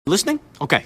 Listening? Okay.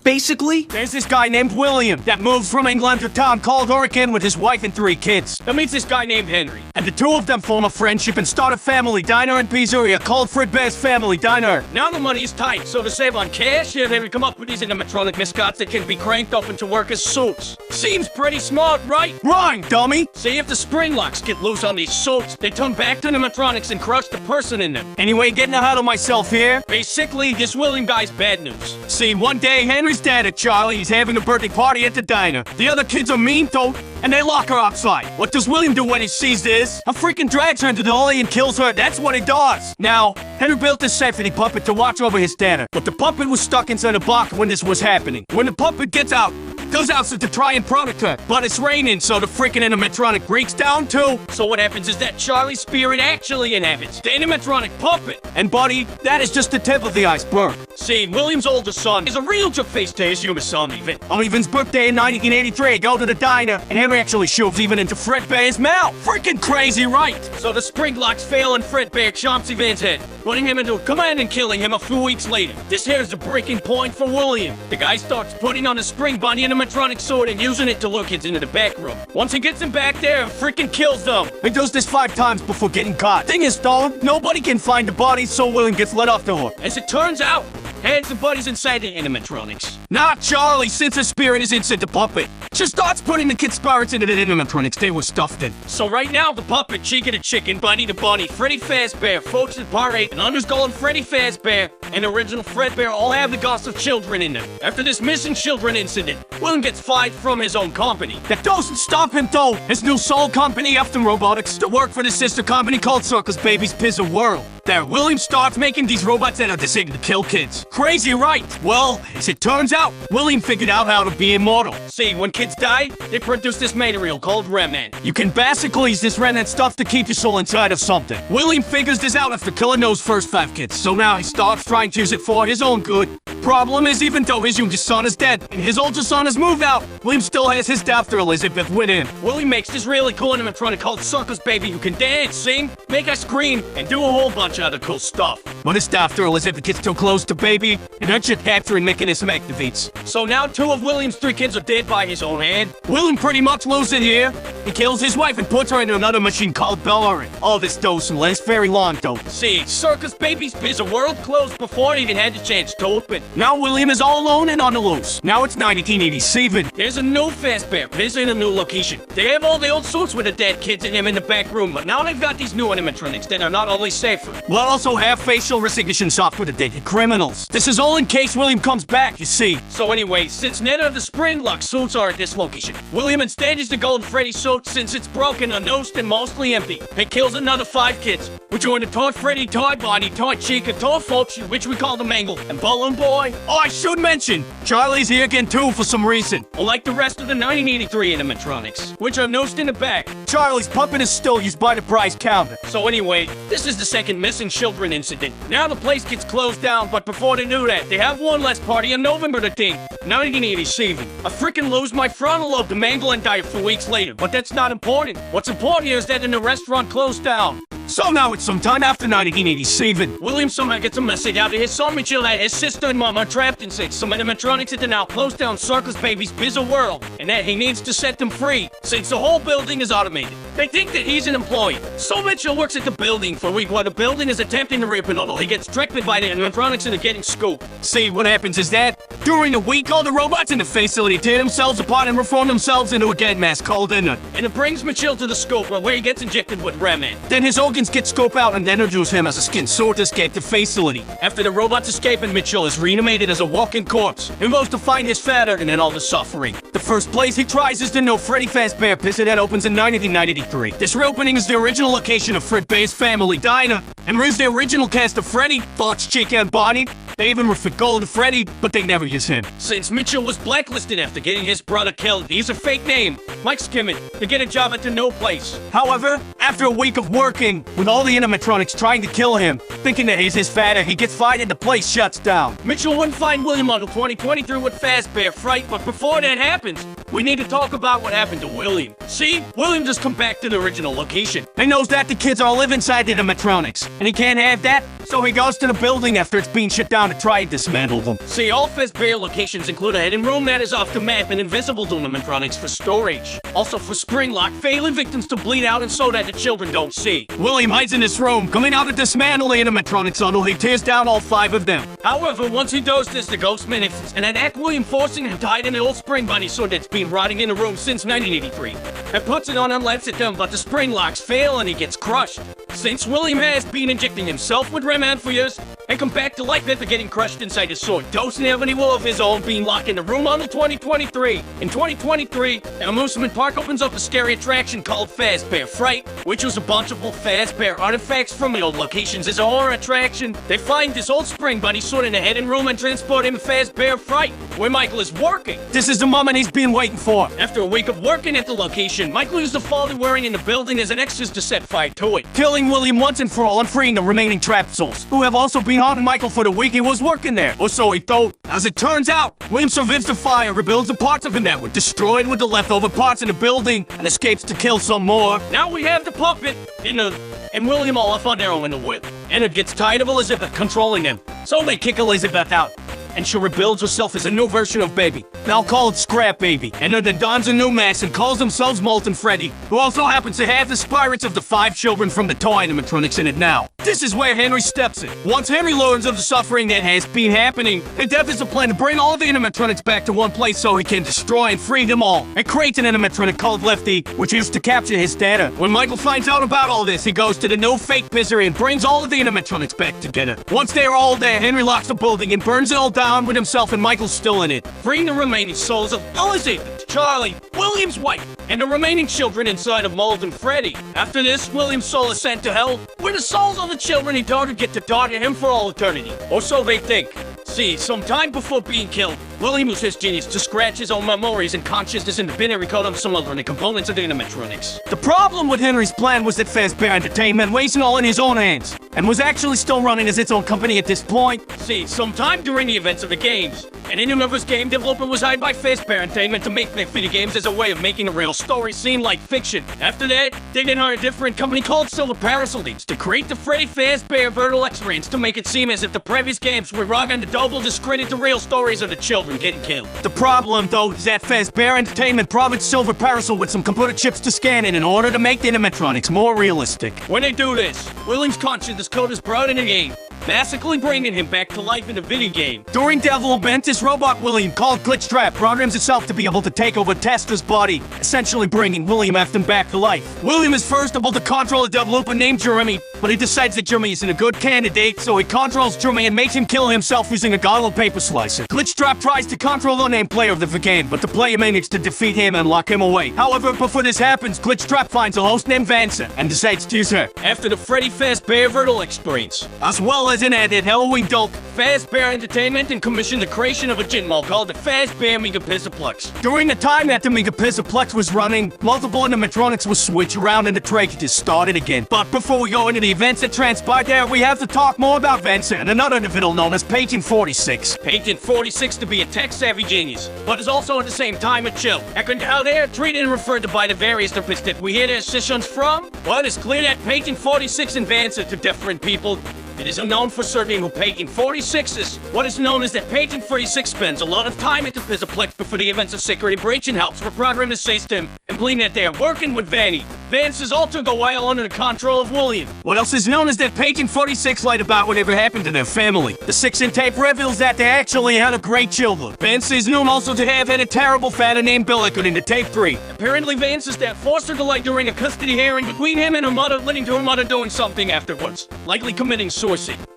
Basically, there's this guy named William that moved from England to a town called Oregon with his wife and 3 kids. That meets this guy named Henry. And the two of them form a friendship and start a family diner and pizzeria called Fredbear's Family Diner. Now the money is tight, so to save on cash, they would come up with these animatronic mascots that can be cranked up into workers' suits. Seems pretty smart, right? Right, dummy! See, if the spring locks get loose on these suits, they turn back to animatronics and crush the person in them. Anyway, getting ahead of myself here, basically, this William guy's bad news. See, one day, Henry's dad at Charlie, he's having a birthday party at the diner. The other kids are mean though, and they lock her outside. What does William do when he sees this? A freaking drags her into the alley and kills her. That's what he does. Now, Henry built this safety puppet to watch over his diner, but the puppet was stuck inside a box when this was happening. When the puppet gets out, goes out to try and protect her, but it's raining, so the freaking animatronic breaks down too. So what happens is that Charlie's spirit actually inhabits the animatronic puppet. And buddy, that is just the tip of the iceberg. See, William's older son is a real jerk-face to his younger son, Even. On Evan's birthday in 1983, go to the diner, and Henry actually shoves Evan into Fredbear's mouth. Freaking crazy, right? So the spring locks fail and Fredbear chomps Evan's head, putting him into a command and killing him a few weeks later. This here's the breaking point for William. The guy starts putting on a spring bunny animatronic sword and using it to lure kids into the back room. Once he gets them back there, freaking kills them. He does this 5 times before getting caught. Thing is though, nobody can find the body, so William gets let off the hook. As it turns out, Hands and Buddy's inside the animatronics. Not Charlie, since his spirit is inside the puppet. She starts putting the kids' spirits into the animatronics they were stuffed in. So right now, the puppet, Chica the chicken, Bunny the bunny, Freddy Fazbear, Folks at Part 8, and Underskull Freddy Fazbear, and original Fredbear all have the ghosts of children in them. After this missing children incident, William gets fired from his own company. That doesn't stop him though. His new soul company, Afton Robotics, to work for the sister company called Circus Baby's Pizza World. There, William starts making these robots that are designed to kill kids. Crazy, right? Well, as it turns out, William figured out how to be immortal. See, when kids die, they produce this material called remnant. You can basically use this remnant stuff to keep your soul inside of something. William figures this out after killing those first 5 kids, so now he starts trying to use it for his own good. Problem is, even though his youngest son is dead and his oldest son has moved out, William still has his daughter Elizabeth with him. William makes this really cool animatronic called Circus Baby who can dance, sing, make us scream, and do a whole bunch of other cool stuff. But his daughter Elizabeth gets too close to Baby, and her chip capturing mechanism activates. So now 2 of William's 3 kids are dead by his own hand. William pretty much loses it here. He kills his wife and puts her into another machine called Bellary. All this doesn't last very long though. See, Circus Baby's Pizza World closed before it even had the chance to open. Now William is all alone and on the loose. Now it's 1987. There's a new Fazbear Pizza in a new location. They have all the old suits with the dead kids in them in the back room, but now they've got these new animatronics that are not only safer, but also have facial recognition software to detect criminals. This is all in case William comes back, you see. So anyway, since none of the spring lock suits are at this location, William instead uses the Golden Freddy suit since it's broken, unnosed, and mostly empty. It kills another 5 kids, which are in the Toy Freddy, Toy Bonnie, Toy Chica, Toy Folks, which we call the Mangle, and Balloon Boy. Oh, I should mention, Charlie's here again too for some reason. Unlike the rest of the 1983 animatronics, which are nosed in the back, Charlie's puppet is still used by the prize counter. So anyway, this is the second missing children incident. Now the place gets closed down, but before they do that, they have one last party on November the 10th, 1987. I freaking lose my frontal lobe to Mangle and die a few weeks later, but that's not important. What's important here is that the restaurant closed down. So now it's sometime after 1987. William somehow gets a message out to his son Mitchell that his sister and mom are trapped inside some animatronics that now close down Circus Baby's Pizza World, and that he needs to set them free, since the whole building is automated. They think that he's an employee. So Mitchell works at the building for a week while the building is attempting to rip it all. He gets tricked by the animatronics and are getting scooped. See, what happens is that, during the week, all the robots in the facility tear themselves apart and reform themselves into a dead mass called Inert. And it brings Mitchell to the scope where he gets injected with remnant. Then his organs get scoped out and introduce him as a skin sword to escape the facility. After the robots escape and Mitchell is reanimated as a walking corpse, he goes to find his father and then all the suffering. The first place he tries is the new Freddy Fazbear Pizza that opens in 1993. This reopening is the original location of Fredbear's Family Diner, and brings the original cast of Freddy, Fox, Chica, and Bonnie. They even refit Golden Freddy, but they never use him. Since Mitchell was blacklisted after getting his brother killed, he used a fake name, Mike Skimmett, to get a job at the No Place. However, after a week of working, with all the animatronics trying to kill him, thinking that he's his father, he gets fired and the place shuts down. Mitchell wouldn't find William until 2023 with Fazbear Fright, but before that happens, we need to talk about what happened to William. See, William just come back to the original location. He knows that the kids all live inside the animatronics, and he can't have that, So he goes to the building after it's being shut down to try and dismantle them. See, all Fazbear locations include a hidden room that is off the map and invisible to animatronics for storage. Also for spring lock, failing victims to bleed out and so that the children don't see. William hides in this room, coming out to dismantle the animatronics until he tears down all 5 of them. However, once he does this, the ghost manifests and attack William, forcing him to hide in an old spring bunny sword that's been rotting in the room since 1983. And puts it on and lets it down, but the spring locks fail and he gets crushed. Since William has been injecting himself with Rem for years and come back to life after getting crushed inside his sword, doesn't have any will of his own, being locked in the room until 2023. In 2023, an amusement park opens up a scary attraction called Fazbear Fright, which was a bunch of old Fazbear artifacts from the old locations. As a horror attraction, they find this old spring bunny sword in a hidden room and transport him to Fazbear Fright, where Michael is working. This is the moment he's been waiting for. After a week of working at the location, Michael used the fall they're wearing in the building as an excuse to set fire to it, killing William once and for all and freeing the remaining trapped souls, who have also been haunting Michael for the week he was working there. Or so he thought. As it turns out, William survives the fire, rebuilds the parts of him that were destroyed with the leftover parts in the building, and escapes to kill some more. Now we have the puppet, and William all off on their own in the whip. Ennard gets tired of Elizabeth controlling him, so they kick Elizabeth out. And she rebuilds herself as a new version of Baby. Now call it Scrap Baby. And then dons a new mask and calls themselves Molten Freddy, who also happens to have the spirits of the 5 children from the toy animatronics in it now. This is where Henry steps in. Once Henry learns of the suffering that has been happening, the death is a plan to bring all of the animatronics back to one place so he can destroy and free them all. And creates an animatronic called Lefty, which is to capture his data. When Michael finds out about all this, he goes to the new fake misery and brings all of the animatronics back together. Once they're all there, Henry locks the building and burns it all down with himself and Michael's still in it, freeing the remaining souls of Elizabeth, Charlie, William's wife, and the remaining children inside of Molten Freddy. After this, William's soul is sent to hell, where the souls of the children he daughter get to daughter him for all eternity. Or so they think. See, sometime before being killed, William used his genius to scratch his own memories and consciousness in the binary code of some other components of the animatronics. The problem with Henry's plan was that Fazbear Entertainment was all in his own hands, and was actually still running as its own company at this point. See, sometime during the events of the games, an in-universe game developer was hired by Fazbear Entertainment to make their video games as a way of making a real story seem like fiction. After that, they then hired a different company called Silver Parasol Games to create the Freddy Fazbear Virtual Experience to make it seem as if the previous games were wrong and to double discredit the real stories of the children getting killed. The problem, though, is that Fazbear Entertainment promised Silver Parasol with some computer chips to scan in order to make the animatronics more realistic. When they do this, William's consciousness code is brought in the game, basically bringing him back to life in the video game. During development, this robot William, called Glitchtrap, programs itself to be able to take over Tester's body, essentially bringing William Afton back to life. William is first able to control a developer named Jeremy, but he decides that Jeremy isn't a good candidate, so he controls Jeremy and makes him kill himself using a goggle paper slicer. Glitchtrap tries to control the named player of the game, but the player manages to defeat him and lock him away. However, before this happens, Glitchtrap finds a host named Vanessa and decides to use her. After the Freddy Fazbear Virtual Experience, as well as an added Halloween dope, Fazbear Entertainment and commissioned the creation of a gin mall called the Fazbear Megapixelplex. During the time that the Megapixelplex was running, multiple animatronics would switch around and the tragedy started again. But before we go into the events that transpired there, we have to talk more about Vanessa and another individual known as Patient 46. Patient 46 to be a tech-savvy genius, but is also at the same time a chill. And how they are treated and referred to by the various therapists that we hear their sessions from? Well, it's clear that Patient 46 and Vanessa to different people. It is unknown for certain who Patient 46 is. What is known is that Patient 46 spends a lot of time at the Pixelplex before the events of security breach and helps for program assist him, and believing that they are working with Vanny. Vance's alter go while under the control of William. What else is known is that Patient 46 lied about whatever happened to their family. The 6-in tape reveals that they actually had a great children. Vance is known also to have had a terrible father named Bill according to tape 3. Apparently Vance's dad forced her to lie during a custody hearing between him and her mother, leading to her mother doing something afterwards, likely committing suicide.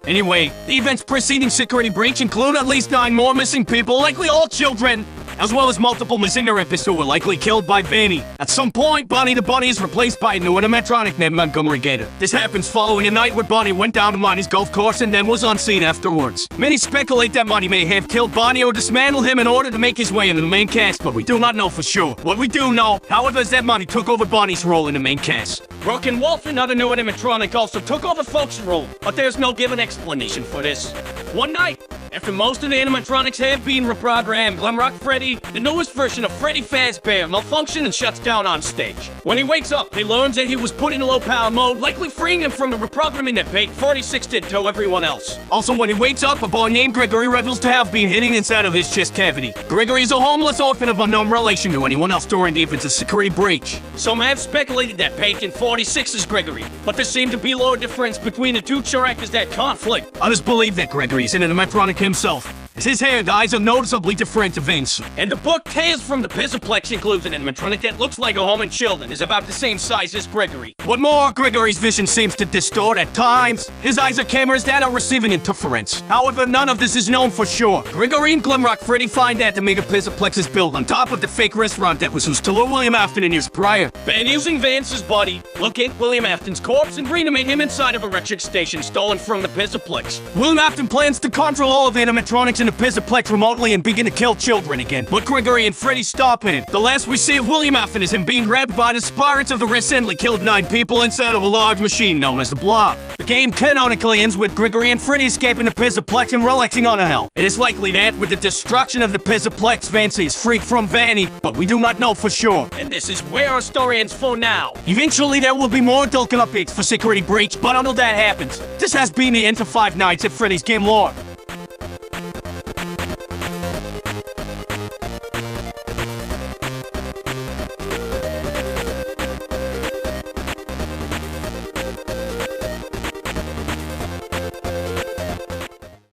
Anyway, the events preceding security breach include at least 9 more missing people, likely all children, as well as multiple missing therapists who were likely killed by Vanny. At some point, Bonnie the Bunny is replaced by a new animatronic named Montgomery Gator. This happens following a night where Bonnie went down to Monty's golf course and then was unseen afterwards. Many speculate that Monty may have killed Bonnie or dismantled him in order to make his way into the main cast, but we do not know for sure. What we do know, however, is that Monty took over Bonnie's role in the main cast. Broken Wolf, another new animatronic, also took over Folk's role, but there's no given explanation for this. One night, After most of the animatronics have been reprogrammed, Glamrock Freddy, the newest version of Freddy Fazbear, malfunctions and shuts down on stage. When he wakes up, he learns that he was put in low power mode, likely freeing him from the reprogramming that Pate 46 did to everyone else. Also, when he wakes up, a boy named Gregory reveals to have been hidden inside of his chest cavity. Gregory is a homeless orphan of unknown relation to anyone else during the events of security breach. Some have speculated that Pate 46 is Gregory, but there seemed to be little difference between the two characters that conflict. Others believe that Gregory is an animatronic himself, as his hair and eyes are noticeably different to Vince. And the book Tales from the Pizzaplex includes an animatronic that looks like a home and children, is about the same size as Gregory. What more, Gregory's vision seems to distort at times. His eyes are cameras that are receiving interference. However, none of this is known for sure. Gregory and Glamrock Freddy find out the mega Pizzaplex is built on top of the fake restaurant that was used to lure William Afton in years prior. And using Vance's body, locate William Afton's corpse and reanimate him inside of a electric station stolen from the Pizzaplex. William Afton plans to control all of the animatronics in the Pizzaplex remotely and begin to kill children again. But Gregory and Freddy stop him. The last we see of William Afton is him being grabbed by the spirits of the recently killed 9 people inside of a large machine known as the Blob. The game canonically ends with Gregory and Freddy escaping the Pizzaplex and relaxing on a hell. It is likely that with the destruction of the Pizzaplex, Vance is freed from Vanny, but we do not know for sure. And this is where our story ends for now. Eventually there will be more Dolken updates for Security Breach, but until that happens, this has been the end of Five Nights at Freddy's Game Lore.